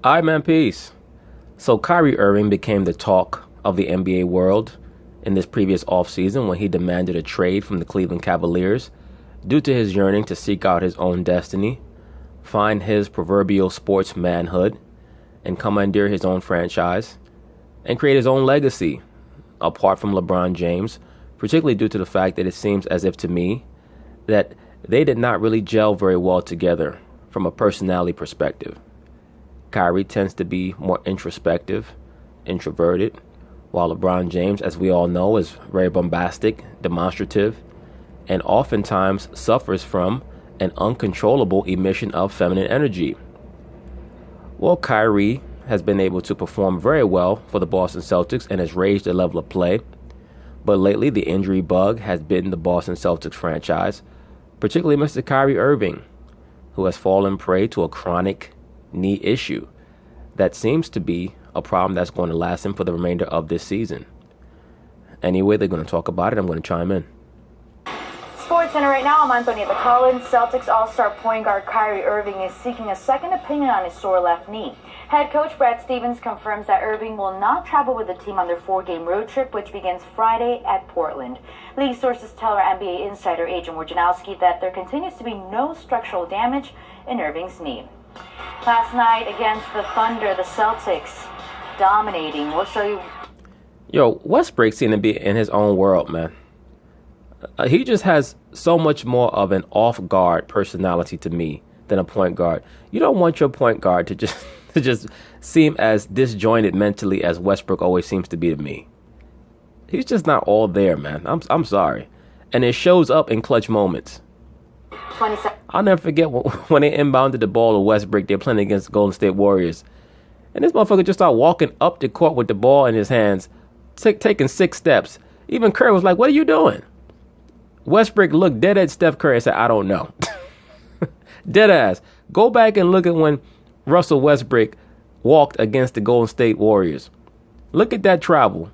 All right, man, peace. So Kyrie Irving became the talk of the NBA world in this previous offseason when he demanded a trade from the Cleveland Cavaliers due to his yearning to seek out his own destiny, find his proverbial sports manhood, and commandeer his own franchise, and create his own legacy, apart from LeBron James, particularly due to the fact that it seems as if to me that they did not really gel very well together from a personality perspective. Kyrie tends to be more introspective, introverted, while LeBron James, as we all know, is very bombastic, demonstrative, and oftentimes suffers from an uncontrollable emission of feminine energy. Well, Kyrie has been able to perform very well for the Boston Celtics and has raised their level of play, but lately the injury bug has bitten the Boston Celtics franchise, particularly Mr. Kyrie Irving, who has fallen prey to a chronic knee issue that seems to be a problem that's going to last him for the remainder of this season. Anyway, they're going to talk about it. I'm going to chime in. Sports Center right now. I'm Antonieta Collins. Celtics All-Star point guard Kyrie Irving is seeking a second opinion on his sore left knee. Head coach Brad Stevens confirms that Irving will not travel with the team on their 4-game road trip, which begins Friday at Portland. League sources tell our NBA insider Adrian Wojnarowski that there continues to be no structural damage in Irving's knee. Last night against the Thunder, the Celtics dominating. We'll show you. Yo, Westbrook seems to be in his own world, man. He just has so much more of an off-guard personality to me than a point guard. You don't want your point guard to just seem as disjointed mentally as Westbrook always seems to be to me. He's just not all there, man. I'm sorry. And it shows up in clutch moments. I'll never forget when they inbounded the ball to Westbrook. They're playing against the Golden State Warriors. And this motherfucker just started walking up the court with the ball in his hands, taking 6 steps. Even Curry was like, "What are you doing?" Westbrook looked dead at Steph Curry and said, "I don't know." Dead ass. Go back and look at when Russell Westbrook walked against the Golden State Warriors. Look at that travel.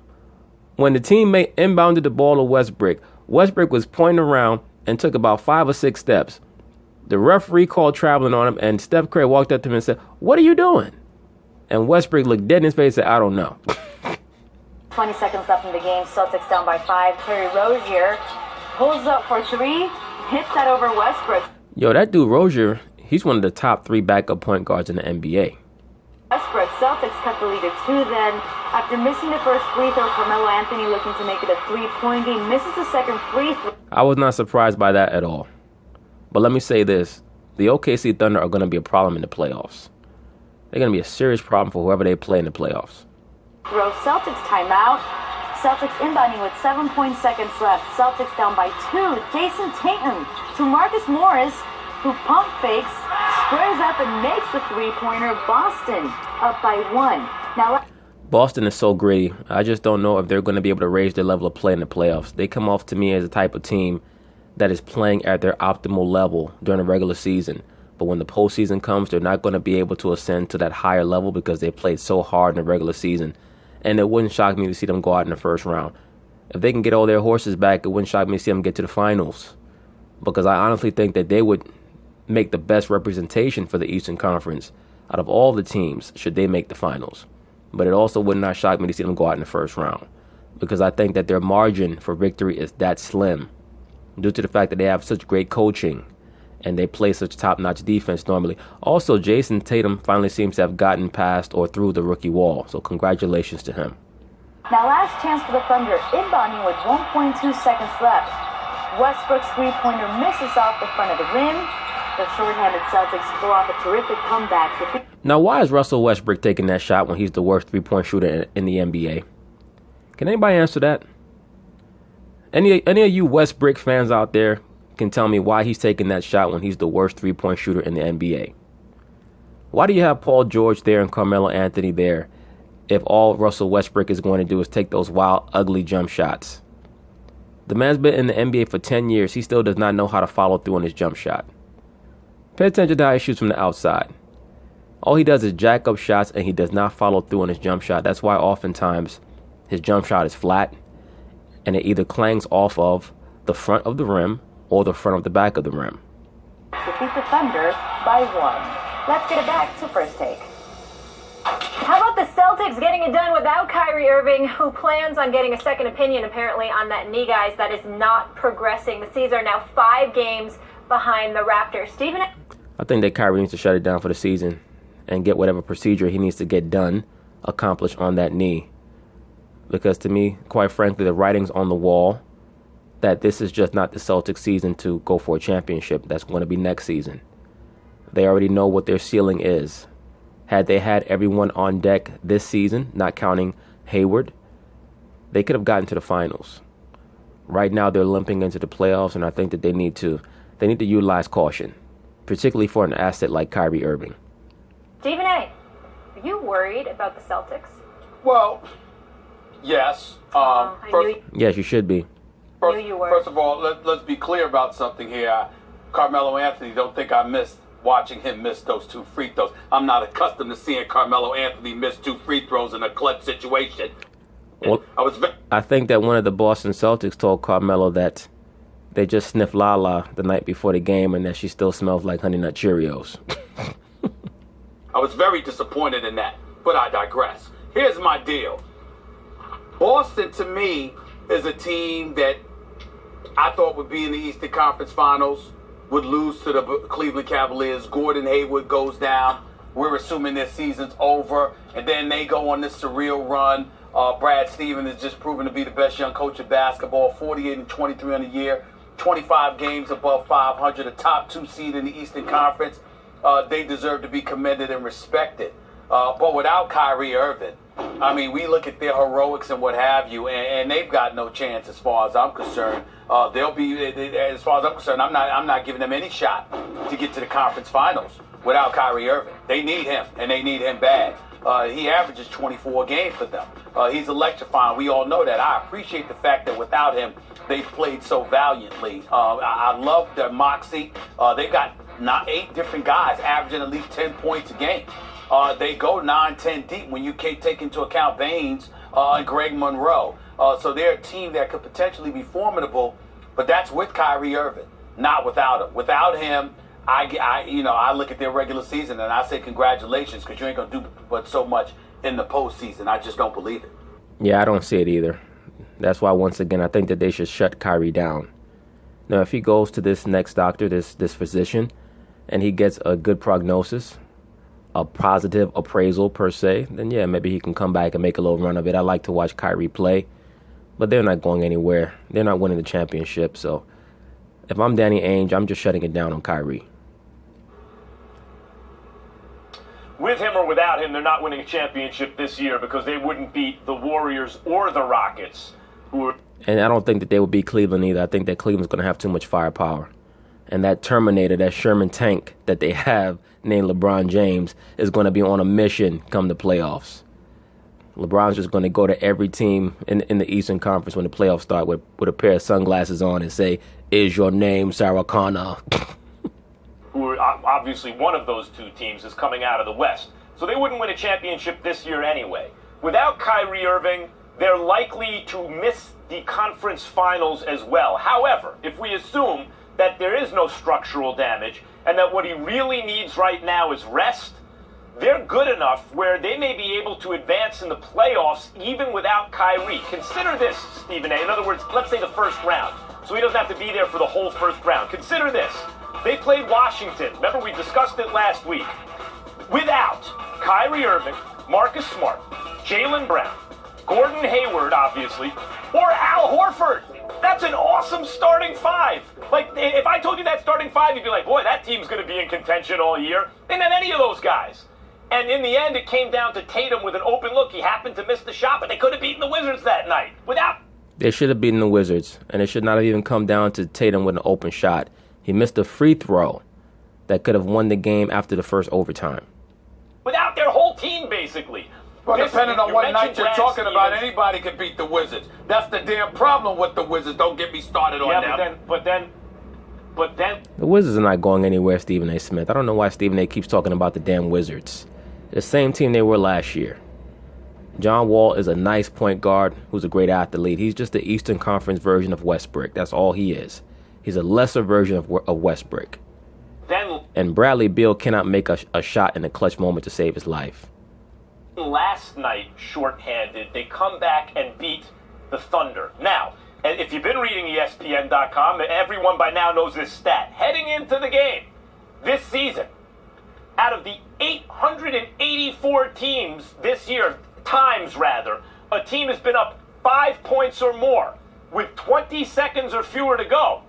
When the teammate inbounded the ball to Westbrook, Westbrook was pointing around and took about 5 or 6 steps. The referee called traveling on him, and Steph Curry walked up to him and said, "What are you doing?" And Westbrook looked dead in his face and said, "I don't know." 20 seconds left in the game. Celtics down by 5. Terry Rozier pulls up for 3, hits that over Westbrook. Yo, that dude Rozier, he's one of the top 3 backup point guards in the NBA. Westbrook, Celtics cut the lead to 2 then. After missing the first free throw, Carmelo Anthony looking to make it a 3-point game, misses the second free throw. I was not surprised by that at all. But let me say this. The OKC Thunder are going to be a problem in the playoffs. They're going to be a serious problem for whoever they play in the playoffs. Throw Celtics timeout. Celtics inbounding with 7 seconds left. Celtics down by 2. Jason Tatum to Marcus Morris, who pump fakes, squares up and makes the 3-pointer. Boston up by 1. Now, Boston is so gritty. I just don't know if they're going to be able to raise their level of play in the playoffs. They come off to me as a type of team that is playing at their optimal level during the regular season. But when the postseason comes, they're not going to be able to ascend to that higher level because they played so hard in the regular season. And it wouldn't shock me to see them go out in the first round. If they can get all their horses back, it wouldn't shock me to see them get to the finals. Because I honestly think that they would make the best representation for the Eastern Conference out of all the teams should they make the finals. But it also would not shock me to see them go out in the first round. Because I think that their margin for victory is that slim. Due to the fact that they have such great coaching and they play such top-notch defense normally. Also, Jason Tatum finally seems to have gotten past or through the rookie wall. So congratulations to him. Now last chance for the Thunder, inbounding with 1.2 seconds left. Westbrook's 3-pointer misses off the front of the rim. The short-handed Celtics pull off a terrific comeback. Now, why is Russell Westbrook taking that shot when he's the worst 3-point shooter in the NBA? Can anybody answer that? Any of you Westbrook fans out there can tell me why he's taking that shot when he's the worst 3-point shooter in the NBA? Why do you have Paul George there and Carmelo Anthony there if all Russell Westbrook is going to do is take those wild, ugly jump shots? The man's been in the NBA for 10 years. He still does not know how to follow through on his jump shot. Pay attention to how he shoots from the outside. All he does is jack up shots, and he does not follow through on his jump shot. That's why oftentimes his jump shot is flat, and it either clangs off of the front of the rim or the front of the back of the rim. Defeat the Thunder by 1. Let's get it back to First Take. How about the Celtics getting it done without Kyrie Irving, who plans on getting a second opinion apparently on that knee, guys, that is not progressing. The C's are now 5 games behind the Raptors. Stephen? I think that Kyrie needs to shut it down for the season and get whatever procedure he needs to get done, accomplished on that knee. Because to me, quite frankly, the writing's on the wall that this is just not the Celtics season to go for a championship. That's going to be next season. They already know what their ceiling is. Had they had everyone on deck this season, not counting Hayward, they could have gotten to the finals. Right now, they're limping into the playoffs, and I think that they need to utilize caution, particularly for an asset like Kyrie Irving. Stephen A., are you worried about the Celtics? Well, yes. Yes, you should be. First of all, let's be clear about something here. Carmelo Anthony, don't think I missed watching him miss those 2 free throws. I'm not accustomed to seeing Carmelo Anthony miss 2 free throws in a clutch situation. Well, I think that one of the Boston Celtics told Carmelo that they just sniffed Lala the night before the game and that she still smells like Honey Nut Cheerios. I was very disappointed in that, but I digress. Here's my deal. Boston, to me, is a team that I thought would be in the Eastern Conference Finals, would lose to the Cleveland Cavaliers. Gordon Hayward goes down. We're assuming their season's over, and then they go on this surreal run. Brad Stevens is just proven to be the best young coach of basketball, 48-23 on the year, 25 games above 500, a top 2 seed in the Eastern Conference. They deserve to be commended and respected. But without Kyrie Irving, I mean, we look at their heroics and what have you, and they've got no chance as far as I'm concerned. They'll be, as far as I'm concerned, I'm not giving them any shot to get to the conference finals without Kyrie Irving. They need him, and they need him bad. He averages 24 a game for them. He's electrifying. We all know that. I appreciate the fact that without him, they've played so valiantly. I love their moxie. They've got 8 different guys averaging at least 10 points a game. They go 9-10 deep when you can't take into account Baines and Greg Monroe. So they're a team that could potentially be formidable, but that's with Kyrie Irving, not without him. Without him, I look at their regular season and I say congratulations, because you ain't going to do but so much in the postseason. I just don't believe it. Yeah, I don't see it either. That's why, once again, I think that they should shut Kyrie down. Now, if he goes to this next doctor, this physician, and he gets a good prognosis, a positive appraisal per se, then yeah, maybe he can come back and make a little run of it. I like to watch Kyrie play, but they're not going anywhere. They're not winning the championship. So if I'm Danny Ainge, I'm just shutting it down on Kyrie. With him or without him, they're not winning a championship this year because they wouldn't beat the Warriors or the Rockets, who are... And I don't think that they would beat Cleveland either. I think that Cleveland's going to have too much firepower. And that Terminator, that Sherman tank that they have named LeBron James, is going to be on a mission come the playoffs. LeBron's just going to go to every team in the Eastern Conference when the playoffs start with a pair of sunglasses on and say, "Is your name Sarah Connor?" Who are obviously one of those 2 teams is coming out of the West. So they wouldn't win a championship this year anyway. Without Kyrie Irving, they're likely to miss the conference finals as well. However, if we assume that there is no structural damage and that what he really needs right now is rest, they're good enough where they may be able to advance in the playoffs even without Kyrie. Consider this, Stephen A. In other words, let's say the first round, so he doesn't have to be there for the whole first round. Consider this. They played Washington. Remember, we discussed it last week. Without Kyrie Irving, Marcus Smart, Jaylen Brown, Gordon Hayward, obviously, or Al Horford. That's an awesome starting 5. Like, if I told you that starting 5, you'd be like, boy, that team's going to be in contention all year. They didn't have any of those guys. And in the end, it came down to Tatum with an open look. He happened to miss the shot, but they could have beaten the Wizards that night. They should have beaten the Wizards, and it should not have even come down to Tatum with an open shot. He missed a free throw that could have won the game after the first overtime. Without their whole team, basically. Well, depending on what night you're talking about, anybody can beat the Wizards. That's the damn problem with the Wizards. Don't get me started on them. But then... The Wizards are not going anywhere, Stephen A. Smith. I don't know why Stephen A. keeps talking about the damn Wizards. The same team they were last year. John Wall is a nice point guard who's a great athlete. He's just the Eastern Conference version of Westbrook. That's all he is. He's a lesser version of Westbrook. And Bradley Beal cannot make a shot in a clutch moment to save his life. last night shorthanded. They come back and beat the Thunder. Now, and if you've been reading ESPN.com, everyone by now knows this stat. Heading into the game this season, out of the 884 teams this year, a team has been up 5 points or more with 20 seconds or fewer to go.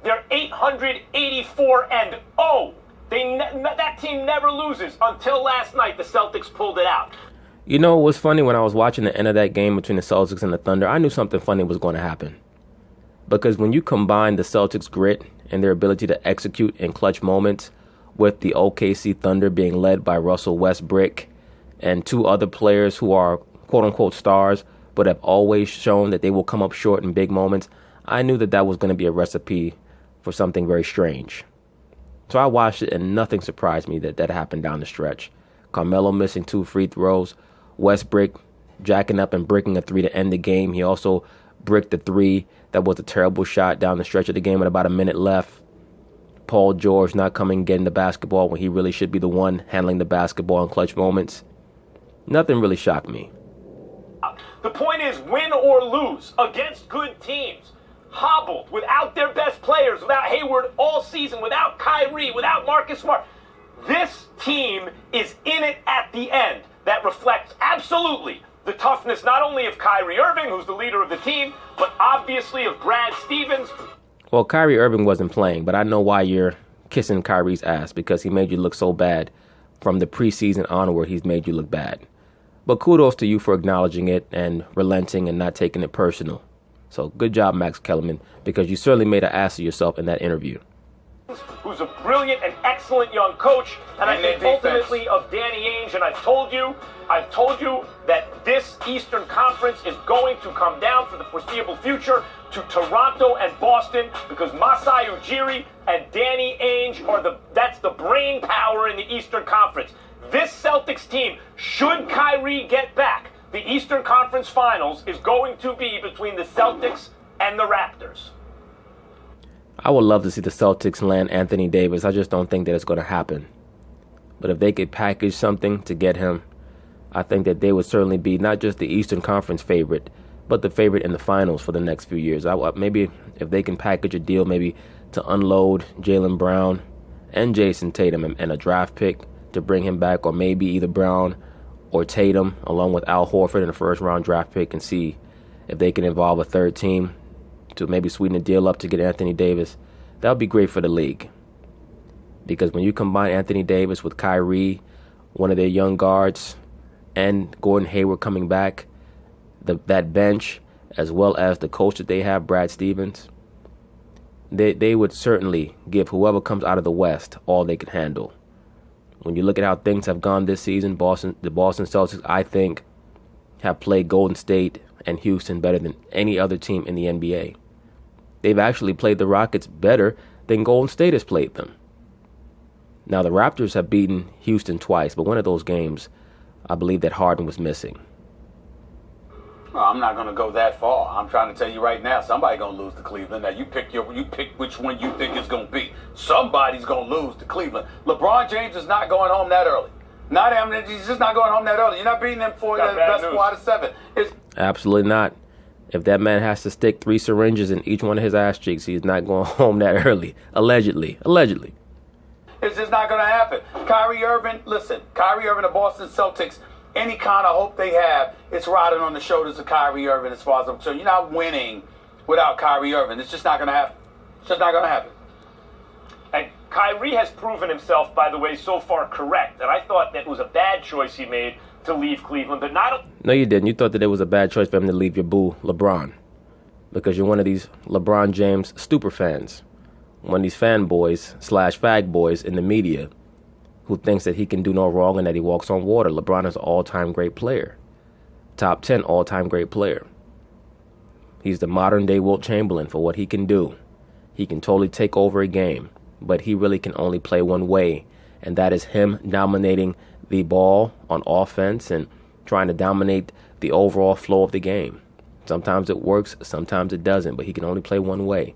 They're 884-0. That team never loses until last night. The Celtics pulled it out. You know what was funny? When I was watching the end of that game between the Celtics and the Thunder, I knew something funny was going to happen. Because when you combine the Celtics' grit and their ability to execute in clutch moments with the OKC Thunder being led by Russell Westbrook and two other players who are quote-unquote stars but have always shown that they will come up short in big moments, I knew that was going to be a recipe for something very strange. So I watched it, and nothing surprised me that happened down the stretch. Carmelo missing 2 free throws, Westbrook jacking up and breaking a 3 to end the game. He also bricked the 3 that was a terrible shot down the stretch of the game with about a minute left. Paul George not coming getting the basketball when he really should be the one handling the basketball in clutch moments. Nothing really shocked me. The point is, win or lose against good teams, hobbled, without their best players, without Hayward all season, without Kyrie, without Marcus Smart. This team is in it at the end. That reflects absolutely the toughness not only of Kyrie Irving, who's the leader of the team, but obviously of Brad Stevens. Well, Kyrie Irving wasn't playing, but I know why you're kissing Kyrie's ass, because he made you look so bad. From the preseason onward, he's made you look bad. But kudos to you for acknowledging it and relenting and not taking it personal. So good job, Max Kellerman, because you certainly made an ass of yourself in that interview. Who's a brilliant and excellent young coach, and I think ultimately of Danny Ainge. And I've told you that this Eastern Conference is going to come down for the foreseeable future to Toronto and Boston, because Masai Ujiri and Danny Ainge that's the brain power in the Eastern Conference. This Celtics team, should Kyrie get back, the Eastern Conference Finals is going to be between the Celtics and the Raptors. I would love to see the Celtics land Anthony Davis. I just don't think that it's going to happen. But if they could package something to get him, I think that they would certainly be not just the Eastern Conference favorite, but the favorite in the finals for the next few years. Maybe if they can package a deal maybe to unload Jaylen Brown and Jason Tatum and a draft pick to bring him back, or maybe either Brown or Tatum along with Al Horford in a first-round draft pick, and see if they can involve a third team to maybe sweeten the deal up to get Anthony Davis. That would be great for the league. Because when you combine Anthony Davis with Kyrie, one of their young guards, and Gordon Hayward coming back, that bench, as well as the coach that they have, Brad Stevens, they would certainly give whoever comes out of the West all they can handle. When you look at how things have gone this season, the Boston Celtics, I think, have played Golden State and Houston better than any other team in the NBA. They've actually played the Rockets better than Golden State has played them. Now, the Raptors have beaten Houston twice, but one of those games, I believe that Harden was missing. Well, I'm not going to go that far. I'm trying to tell you right now, somebody's going to lose to Cleveland. Now, you pick which one you think it's going to be. Somebody's going to lose to Cleveland. LeBron James is not going home that early. He's just not going home that early. You're not beating them for the best 4 out of 7. Absolutely not. If that man has to stick 3 syringes in each one of his ass cheeks, he's not going home that early. Allegedly. It's just not going to happen. Kyrie Irving, the Boston Celtics, any kind of hope they have, it's riding on the shoulders of Kyrie Irving as far as I'm concerned. You're not winning without Kyrie Irving. It's just not going to happen. It's just not going to happen. And Kyrie has proven himself, by the way, so far correct. And I thought that was a bad choice he made to leave Cleveland, but not... No, you didn't. You thought that it was a bad choice for him to leave your boo, LeBron. Because you're one of these LeBron James stupor fans. One of these fanboys / fag boys in the media who thinks that he can do no wrong and that he walks on water. LeBron is an all-time great player. Top 10 all-time great player. He's the modern-day Wilt Chamberlain for what he can do. He can totally take over a game, but he really can only play one way, and that is him dominating the ball on offense and trying to dominate the overall flow of the game. Sometimes it works, sometimes it doesn't, but he can only play one way.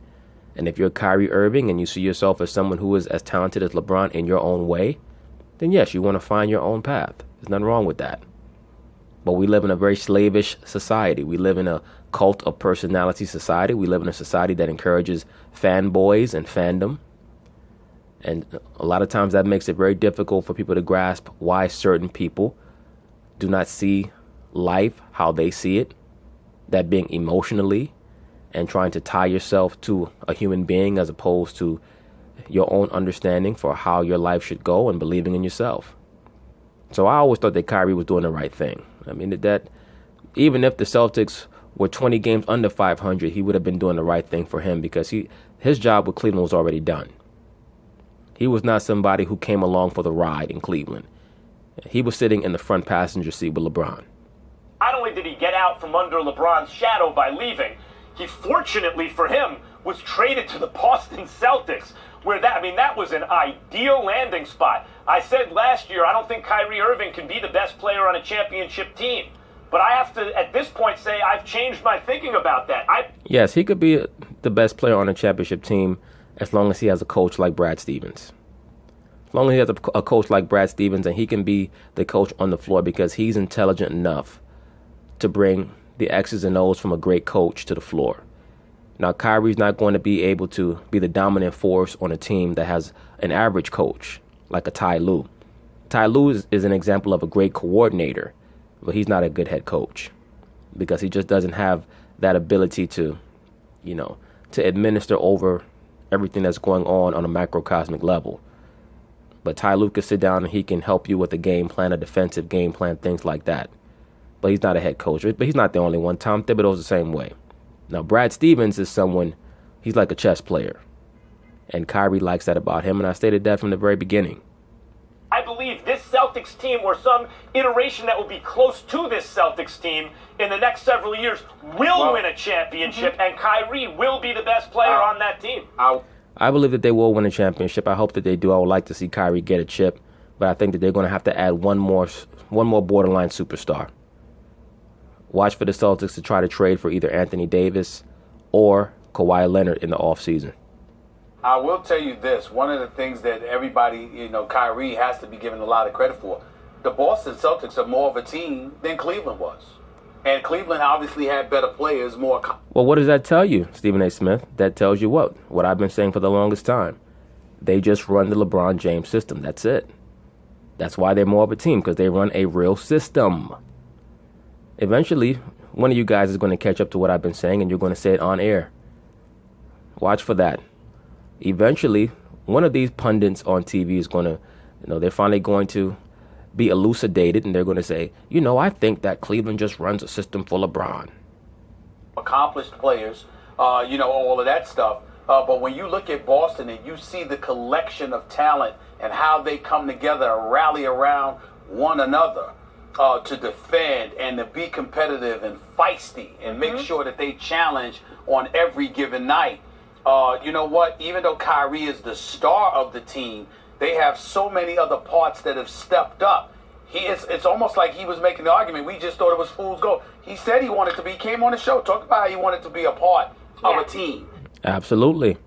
And if you're Kyrie Irving and you see yourself as someone who is as talented as LeBron in your own way, then yes, you want to find your own path. There's nothing wrong with that. But we live in a very slavish society. We live in a cult of personality society. We live in a society that encourages fanboys and fandom. And a lot of times that makes it very difficult for people to grasp why certain people do not see life how they see it. That being emotionally and trying to tie yourself to a human being as opposed to your own understanding for how your life should go and believing in yourself. So I always thought that Kyrie was doing the right thing. I mean, that even if the Celtics were 20 games under 500, he would have been doing the right thing for him because his job with Cleveland was already done. He was not somebody who came along for the ride in Cleveland. He was sitting in the front passenger seat with LeBron. Not only did he get out from under LeBron's shadow by leaving, he fortunately for him was traded to the Boston Celtics, where that was an ideal landing spot. I said last year, I don't think Kyrie Irving can be the best player on a championship team. But I have to, at this point, say I've changed my thinking about that. Yes, he could be the best player on a championship team as long as he has a coach like Brad Stevens. As long as he has a coach like Brad Stevens, and he can be the coach on the floor because he's intelligent enough to bring the X's and O's from a great coach to the floor. Now, Kyrie's not going to be able to be the dominant force on a team that has an average coach like a Ty Lue. Ty Lue is an example of a great coordinator, but he's not a good head coach because he just doesn't have that ability to administer over everything that's going on a macrocosmic level. But Ty Lue can sit down and he can help you with a game plan, a defensive game plan, things like that. But he's not a head coach. But he's not the only one. Tom Thibodeau's the same way. Now, Brad Stevens is someone, he's like a chess player. And Kyrie likes that about him, and I stated that from the very beginning. I believe this Celtics team, or some iteration that will be close to this Celtics team in the next several years, will win a championship, and Kyrie will be the best player on that team. I believe that they will win a championship. I hope that they do. I would like to see Kyrie get a chip, but I think that they're going to have to add one more borderline superstar. Watch for the Celtics to try to trade for either Anthony Davis or Kawhi Leonard in the offseason. I will tell you this. One of the things that everybody, Kyrie has to be given a lot of credit for. The Boston Celtics are more of a team than Cleveland was. And Cleveland obviously had better players, more. Well, what does that tell you, Stephen A. Smith? That tells you what I've been saying for the longest time. They just run the LeBron James system. That's it. That's why they're more of a team, because they run a real system. Eventually, one of you guys is going to catch up to what I've been saying, and you're going to say it on air. Watch for that. Eventually, one of these pundits on TV is going to, they're finally going to be elucidated, and they're going to say, I think that Cleveland just runs a system for LeBron. Accomplished players, all of that stuff. But when you look at Boston and you see the collection of talent and how they come together and rally around one another to defend and to be competitive and feisty and make sure that they challenge on every given night. You know what? Even though Kyrie is the star of the team, they have so many other parts that have stepped up. It's almost like he was making the argument. We just thought it was fool's gold. He said he wanted to be, came on the show, talked about how he wanted to be a part of a team. Absolutely.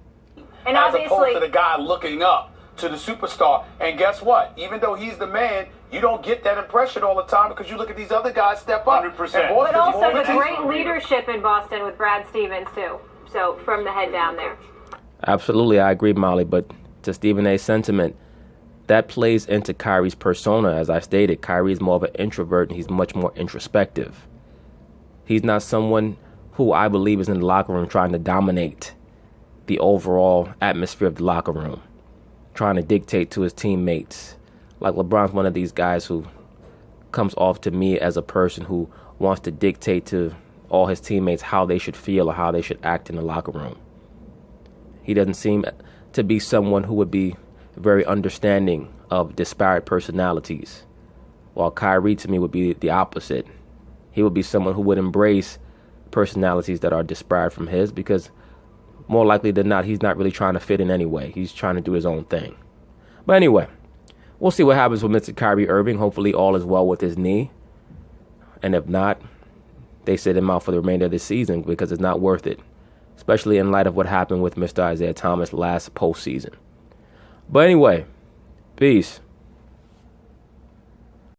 And as opposed to the guy looking up to the superstar. And guess what? Even though he's the man, you don't get that impression all the time because you look at these other guys step up. 100%. But also the great leadership in Boston with Brad Stevens, too. So from the head down there. Absolutely, I agree, Molly. But to Stephen A's sentiment, that plays into Kyrie's persona. As I stated, Kyrie is more of an introvert, and he's much more introspective. He's not someone who I believe is in the locker room trying to dominate the overall atmosphere of the locker room, trying to dictate to his teammates. Like LeBron's one of these guys who comes off to me as a person who wants to dictate to all his teammates how they should feel or how they should act in the locker room. He doesn't seem to be someone who would be very understanding of disparate personalities, while Kyrie to me would be the opposite. He would be someone who would embrace personalities that are disparate from his, because more likely than not, he's not really trying to fit in anyway. He's trying to do his own thing. But anyway, we'll see what happens with Mr. Kyrie Irving. Hopefully all is well with his knee. And if not, they sit him out for the remainder of the season because it's not worth it, especially in light of what happened with Mr. Isaiah Thomas last postseason. But anyway, peace.